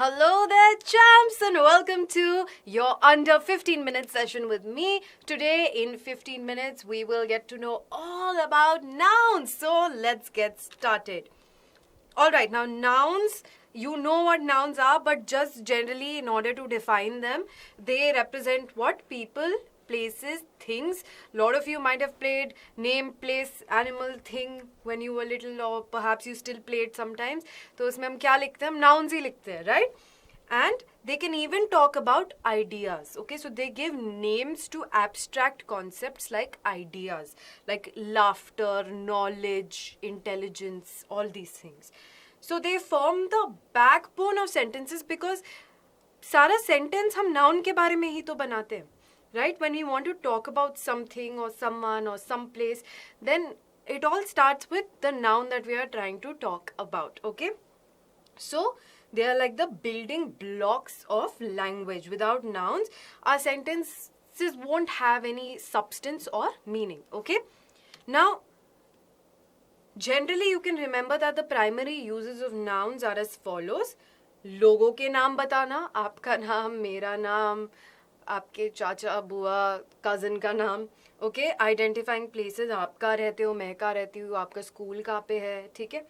Hello there, champs, and welcome to your under 15 minute session with me. Today, in 15 minutes, we will get to know all about nouns. So, let's get started. Alright, now nouns, you know what nouns are, but just generally, in order to define them, they represent what? People, places, things. A lot of you might have played name, place, animal, thing when you were little, or perhaps you still play it sometimes. तो उसमें हम क्या लिखते हैं? हम nouns ही लिखते हैं, right? And they can even talk about ideas. Okay, so they give names to abstract concepts like ideas, like laughter, knowledge, intelligence, all these things. So they form the backbone of sentences because सारा sentence हम noun के बारे में ही तो बनाते हैं, right? When we want to talk about something or someone or some place, then it all starts with the noun that we are trying to talk about. Okay, so they are like the building blocks of language. Without nouns, our sentences won't have any substance or meaning. Okay, now generally you can remember that the primary uses of nouns are as follows. लोगों के नाम बताना, आपका नाम, मेरा नाम, आपके चाचा, बुआ, कज़न का नाम. ओके, आइडेंटिफाइंग प्लेसेस, आप कहाँ रहते हो, मैं कहाँ रहती हूँ, आपका स्कूल कहाँ पे है. ठीक है,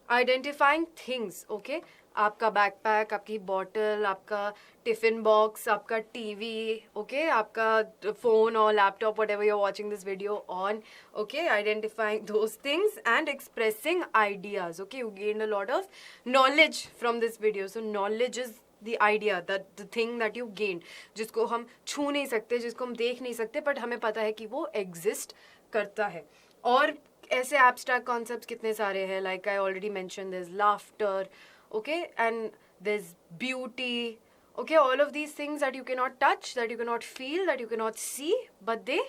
आइडेंटिफाइंग थिंग्स. ओके, आपका बैकपैक, आपकी बॉटल, आपका टिफिन बॉक्स, आपका टीवी. ओके, आपका फोन और laptop, whatever you are watching this video on. Okay, identifying those things and expressing ideas. Okay, you gain a lot of knowledge from this video. So knowledge is the idea, the thing that you gained, जिसको हम छू नहीं सकते, जिसको हम देख नहीं सकते, बट हमें पता है कि वो एग्जिस्ट करता है. और ऐसे abstract concepts कितने सारे हैं, like I already mentioned, there's laughter, okay, and there's beauty. Okay, all of these things that you cannot touch, that you cannot feel, that you cannot see, but they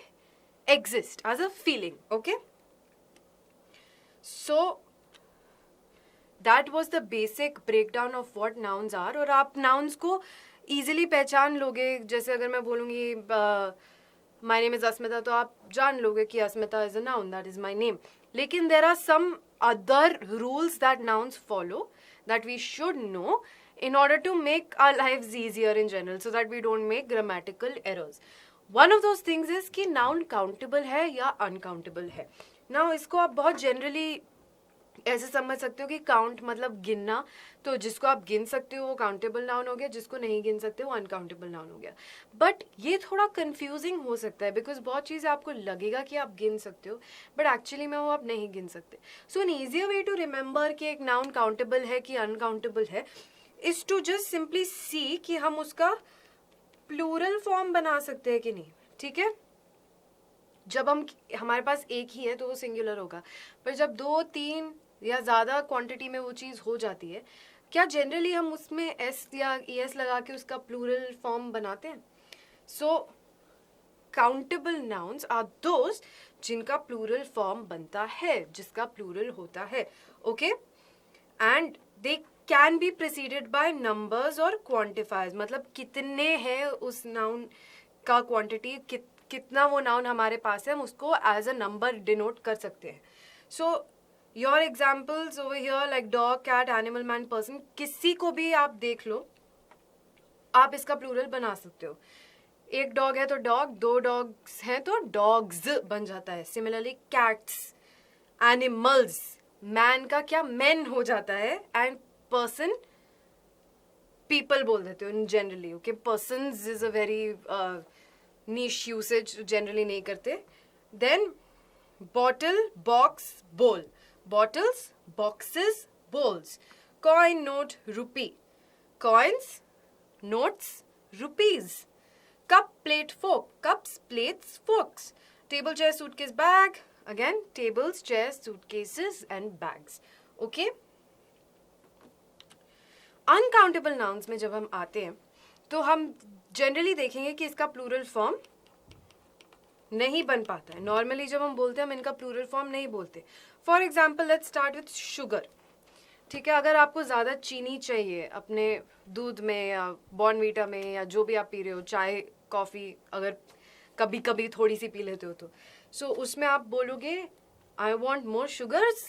exist as a feeling. Okay, so that was the basic breakdown of what nouns are. और आप nouns को easily पहचान लोगे. जैसे अगर मैं बोलूँगी my name is Asmita, तो आप जान लोगे कि Asmita is a noun, that is my name. लेकिन there are some other rules that nouns follow that we should know in order to make our lives easier in general, so that we don't make grammatical errors. One of those things is कि noun countable है या uncountable है. Now इसको आप बहुत generally ऐसे समझ सकते हो कि काउंट मतलब गिनना. तो जिसको आप गिन सकते हो वो काउंटेबल नाउन हो गया, जिसको नहीं गिन सकते वो अनकाउंटेबल नाउन हो गया. बट ये थोड़ा कंफ्यूजिंग हो सकता है बिकॉज बहुत चीज़ें आपको लगेगा कि आप गिन सकते हो, बट एक्चुअली में वो आप नहीं गिन सकते. So an easier way to remember कि एक नाउन काउंटेबल है कि अनकाउंटेबल है is to just simply see कि हम उसका प्लूरल फॉर्म बना सकते हैं कि नहीं. ठीक है, जब हमारे पास एक ही है तो वो सिंगुलर होगा, पर जब दो तीन या ज़्यादा क्वांटिटी में वो चीज़ हो जाती है, क्या जनरली हम उसमें एस या एस लगा के उसका प्लूरल फॉर्म बनाते हैं. So countable nouns are those जिनका प्लूरल फॉर्म बनता है, जिसका प्लूरल होता है. Okay, and they can be preceded by numbers और क्वांटिफायर्स. मतलब कितने हैं उस नाउन का क्वांटिटी, कितना वो नाउन हमारे पास है, हम उसको एज अ नंबर डिनोट कर सकते हैं. So your examples over here like dog, cat, animal, man, person, किसी को भी आप देख लो, आप इसका प्लूरल बना सकते हो. एक डॉग है तो डॉग, दो डॉग्स हैं तो डॉग्स बन जाता है. सिमिलरली कैट्स, एनिमल्स, मैन का क्या मैन हो जाता है, एंड पर्सन पीपल बोल देते हो इन generally. Okay, persons is a very niche usage, generally नहीं करते. देन बॉटल, बॉक्स, बोल. Bottles, boxes, bowls. Coin, note, rupee. Coins, notes, rupees. Cup, plate, fork. Cups, plates, forks. Table, chair, suitcase, bag. Again, tables, chairs, suitcases and bags. Okay? Uncountable nouns में जब हम आते हैं तो हम generally देखेंगे कि इसका प्लूरल फॉर्म नहीं बन पाता है. नॉर्मली जब हम बोलते हैं हम इनका प्लूरल फॉर्म नहीं बोलते. For example let's start with sugar. ठीक है, अगर आपको ज़्यादा चीनी चाहिए अपने दूध में या बॉर्नवीटा में या जो भी आप पी रहे हो, चाय, कॉफ़ी, अगर कभी कभी थोड़ी सी पी लेते हो तो सो उसमें आप बोलोगे I want more sugars.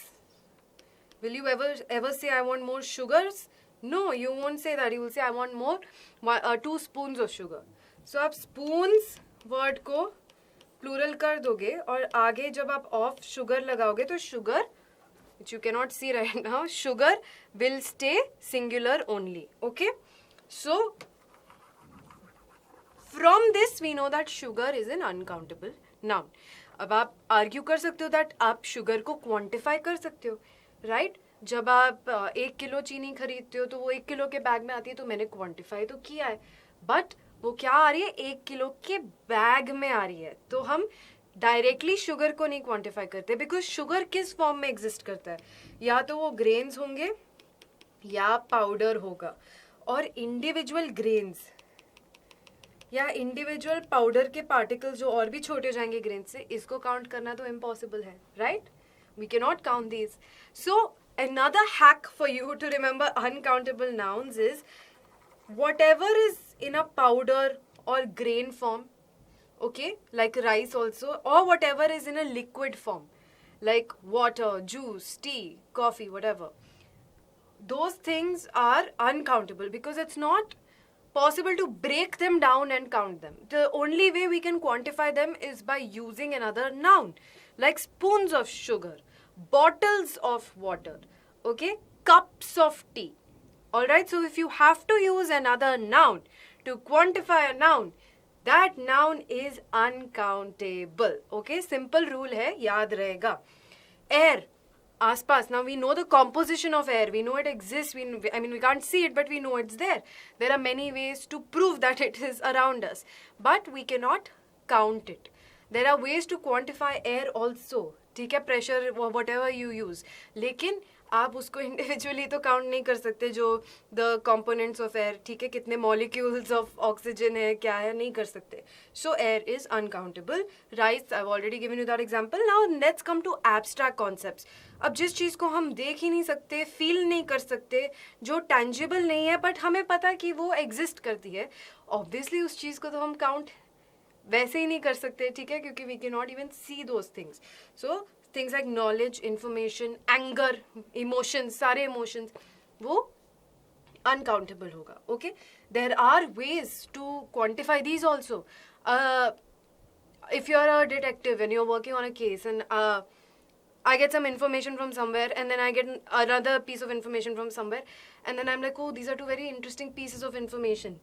Will you ever से I want more sugars? No, you won't say that. You will say, I want more, 2 spoons of sugar. So आप spoons word को plural कर दोगे और आगे जब आप of sugar लगाओगे तो sugar, which you cannot see right now, sugar will stay singular only. Okay? So, from this we know that sugar is an uncountable noun. अब आप argue कर सकते हो that आप sugar को quantify कर सकते हो, right? जब आप 1 किलो चीनी खरीदते हो तो वो 1 किलो के बैग में आती है तो मैंने क्वांटिफाई तो किया है, बट वो क्या आ रही है, 1 किलो के बैग में आ रही है. तो हम डायरेक्टली शुगर को नहीं क्वांटिफाई करते, बिकॉज शुगर किस फॉर्म में एग्जिस्ट करता है, या तो वो ग्रेन्स होंगे या पाउडर होगा. और इंडिविजुअल ग्रेन्स या इंडिविजुअल पाउडर के पार्टिकल्स जो और भी छोटे हो जाएंगे ग्रेन से, इसको काउंट करना तो इम्पॉसिबल है, right? We can not count these. So another hack for you to remember uncountable nouns is whatever is in a powder or grain form, okay, like rice also, or whatever is in a liquid form like water, juice, tea, coffee, whatever, those things are uncountable because it's not possible to break them down and count them. The only way we can quantify them is by using another noun, like spoons of sugar, bottles of water, okay, cups of tea. Alright, so if you have to use another noun to quantify a noun, that noun is uncountable. Okay, simple rule hai, yaad rahega. Air, आसपास. Now we know the composition of air. We know it exists. We can't see it, but we know it's there. There are many ways to prove that it is around us, but we cannot count it. There are ways to quantify air also. ठीक है, pressure whatever you use. लेकिन आप उसको individually तो count नहीं कर सकते, जो द कंपोनेंट्स ऑफ एयर, ठीक है, कितने मॉलिक्यूल्स ऑफ ऑक्सीजन है, क्या है, नहीं कर सकते. So air is uncountable. Rice, I have already given you that example. Now let's come to abstract concepts. अब जिस चीज़ को हम देख ही नहीं सकते, फील नहीं कर सकते, जो टैंजिबल नहीं है बट हमें पता कि वो एग्जिस्ट करती है, ऑब्वियसली उस चीज़ को तो हम काउंट वैसे ही नहीं कर सकते, ठीक है, क्योंकि we can not even see those things. So things like knowledge, information, anger, emotions, सारे इमोशंस, वो अनकाउंटेबल होगा. Okay, there are ways to quantify these also. if you're a detective and you're working on a case and I get some information from somewhere and then I get another piece of information from somewhere and then I'm like, oh, these are two very interesting pieces of information.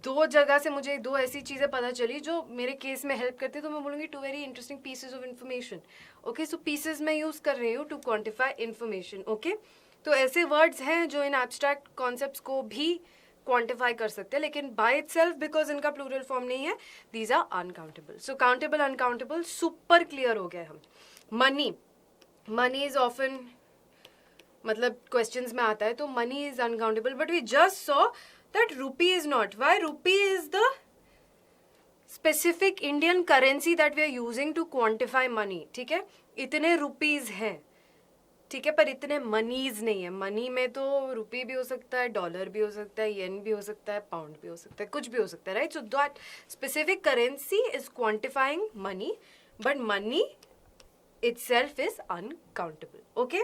दो जगह से मुझे दो ऐसी चीज़ें पता चली जो मेरे केस में हेल्प करती है, तो मैं बोलूँगी two very interesting pieces of information. Okay, so pieces मैं यूज़ कर रही हूँ टू क्वान्टिफाई इन्फॉर्मेशन. ओके, तो ऐसे वर्ड्स हैं जो इन एब्स्ट्रैक्ट कॉन्सेप्ट्स को भी क्वांटिफाई कर सकते हैं, लेकिन बाय इटसेल्फ बिकॉज इनका प्लूरल फॉर्म नहीं है, these are uncountable. So countable, uncountable super clear हो गया हम. मनी, मनी इज ऑफन, मतलब क्वेश्चंस में आता है, तो money is uncountable, but we just saw that rupee is not. Why? Rupee is the specific Indian currency that we are using to quantify money. ठीक है, इतने रुपीज हैं, ठीक है, पर इतने मनीज नहीं है. मनी में तो रुपी भी हो सकता है, डॉलर भी हो सकता है, येन भी हो सकता है, पाउंड भी हो सकता है, कुछ भी हो सकता है, right? So that specific currency is quantifying money, but money itself is uncountable. Okay,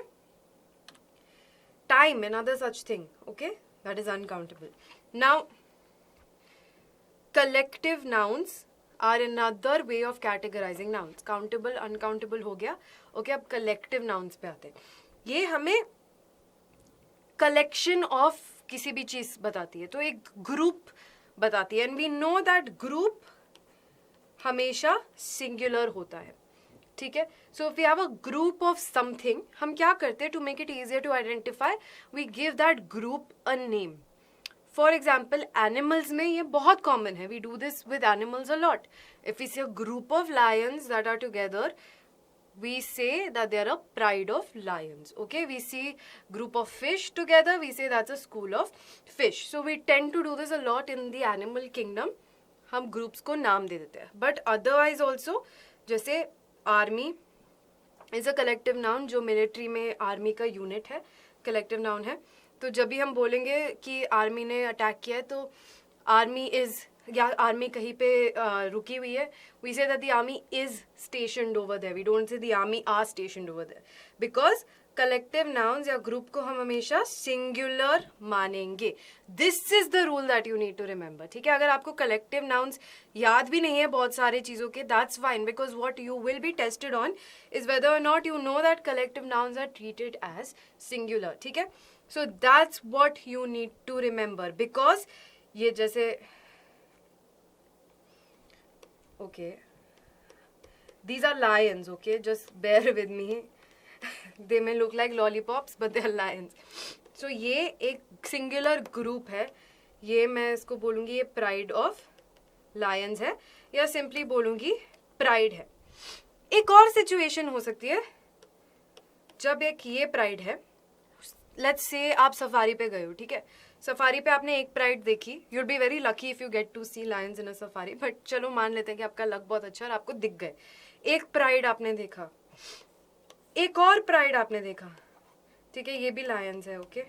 time, another such thing, okay, that is uncountable. Now, collective nouns are another way of categorizing nouns. Countable, uncountable हो गया. Okay, अब collective nouns पे आते हैं. ये हमें collection of किसी भी चीज़ बताती है, तो एक group बताती है, and we know that group हमेशा singular होता है, ठीक है. So if we have a group of something, हम क्या करते हैं to make it easier to identify, we give that group a name. For example animals में ये बहुत कॉमन है. We do this with animals a lot. If we see a group of lions that are together, we say that they are a pride of lions. Okay, we see group of fish together, we say that's a school of fish. So we tend to do this a lot in the animal kingdom. हम groups को नाम दे देते हैं. But otherwise also, जैसे army is a collective noun, जो military में army का unit है, कलेक्टिव नाउन है. तो जब भी हम बोलेंगे कि आर्मी ने अटैक किया है, तो आर्मी इज, या आर्मी कहीं पे रुकी हुई है, we say that the army is stationed over there. We don't say the army are stationed over there, because collective nouns या ग्रुप को हम हमेशा सिंगुलर मानेंगे. This is the rule that you need to remember. ठीक है, अगर आपको collective nouns याद भी नहीं है बहुत सारे चीज़ों के, that's fine, because what you will be tested on is whether और not you know that collective nouns are treated as singular. ठीक है, so that's what you need to remember. Because ये जैसे okay, these are lions, okay, just bear with me. They may look like lollipops but they are lions. So ये एक singular group है. ये मैं इसको बोलूँगी ये pride of lions है, या simply बोलूँगी pride है. एक और situation हो सकती है जब एक ये pride है. Let's say आप सफारी पे गए हो, ठीक है, सफारी पे आपने एक प्राइड देखी. You'd be very lucky if you get to see lions in a safari, but चलो मान लेते हैं कि आपका लक बहुत अच्छा है और आपको दिख गए. एक प्राइड आपने देखा, एक और प्राइड आपने देखा, ठीक है, ये भी लायंस है, ओके.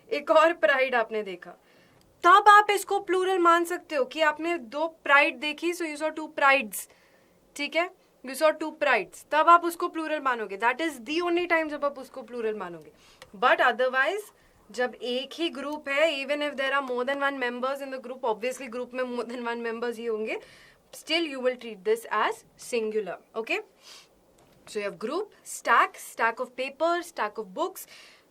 एक और प्राइड आपने देखा, तब आप इसको प्लूरल मान सकते हो कि आपने दो प्राइड देखी, so you saw two prides. ठीक है, यू सॉ टू प्राइड्स, तब आप उसको प्लूरल मानोगे. That is the only time जब आप उसको प्लूरल मानोगे. बट अदरवाइज जब एक ही ग्रुप है, even if there are more than one members in the group, obviously group में मोर देन वन मेंबर्स ही होंगे, still you will treat this as singular. Okay, so you have group, stack, stack of paper, stack of books.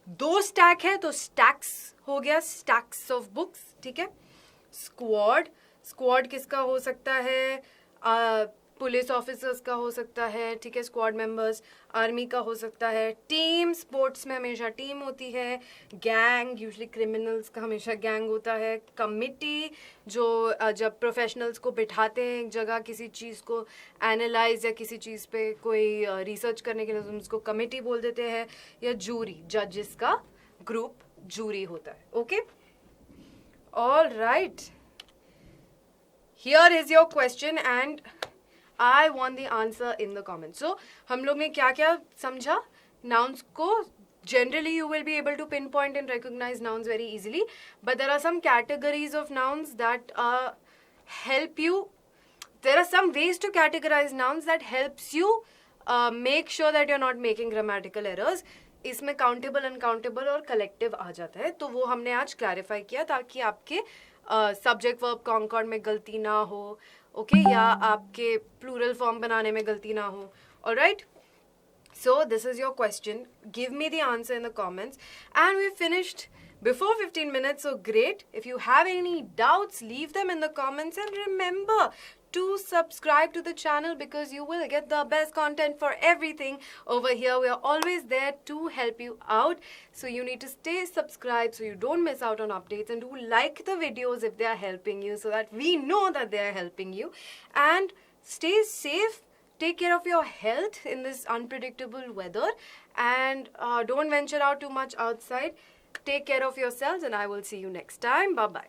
दो stack है तो stacks हो गया, stacks of books. ठीक है, स्क्वाड, स्क्वाड किसका हो सकता है, पुलिस ऑफिसर्स का हो सकता है. ठीक है, स्क्वाड मेंबर्स. आर्मी का हो सकता है. टीम, स्पोर्ट्स में हमेशा टीम होती है. गैंग, यूजुअली क्रिमिनल्स का हमेशा गैंग होता है. कमिटी, जो जब प्रोफेशनल्स को बिठाते हैं एक जगह किसी चीज़ को एनालाइज या किसी चीज़ पे कोई रिसर्च करने के लिए, तो उसको कमिटी बोल देते हैं. या जूरी, जजेस का ग्रुप जूरी होता है. Okay, all right, here is your question and I want the answer in the comments. So, हम लोग ने क्या क्या समझा nouns को. Generally, you will be able to pinpoint and recognize nouns very easily. But there are some categories of nouns that help you. There are some ways to categorize nouns that helps you make sure that you're not making grammatical errors. इसमें countable, uncountable और collective आ जाता है. तो वो हमने आज clarify किया ताकि आपके subject verb concord में गलती ना हो. ओके, या आपके प्लूरल फॉर्म बनाने में गलती ना हो. Alright, so this is your question. Give me the answer in the comments and we finished before 15 minutes, so great. If you have any doubts, leave them in the comments and remember to subscribe to the channel because you will get the best content for everything over here. We are always there to help you out, so you need to stay subscribed so you don't miss out on updates, and do like the videos if they are helping you so that we know that they are helping you. And stay safe, take care of your health in this unpredictable weather, and don't venture out too much outside. Take care of yourselves and I will see you next time. Bye bye.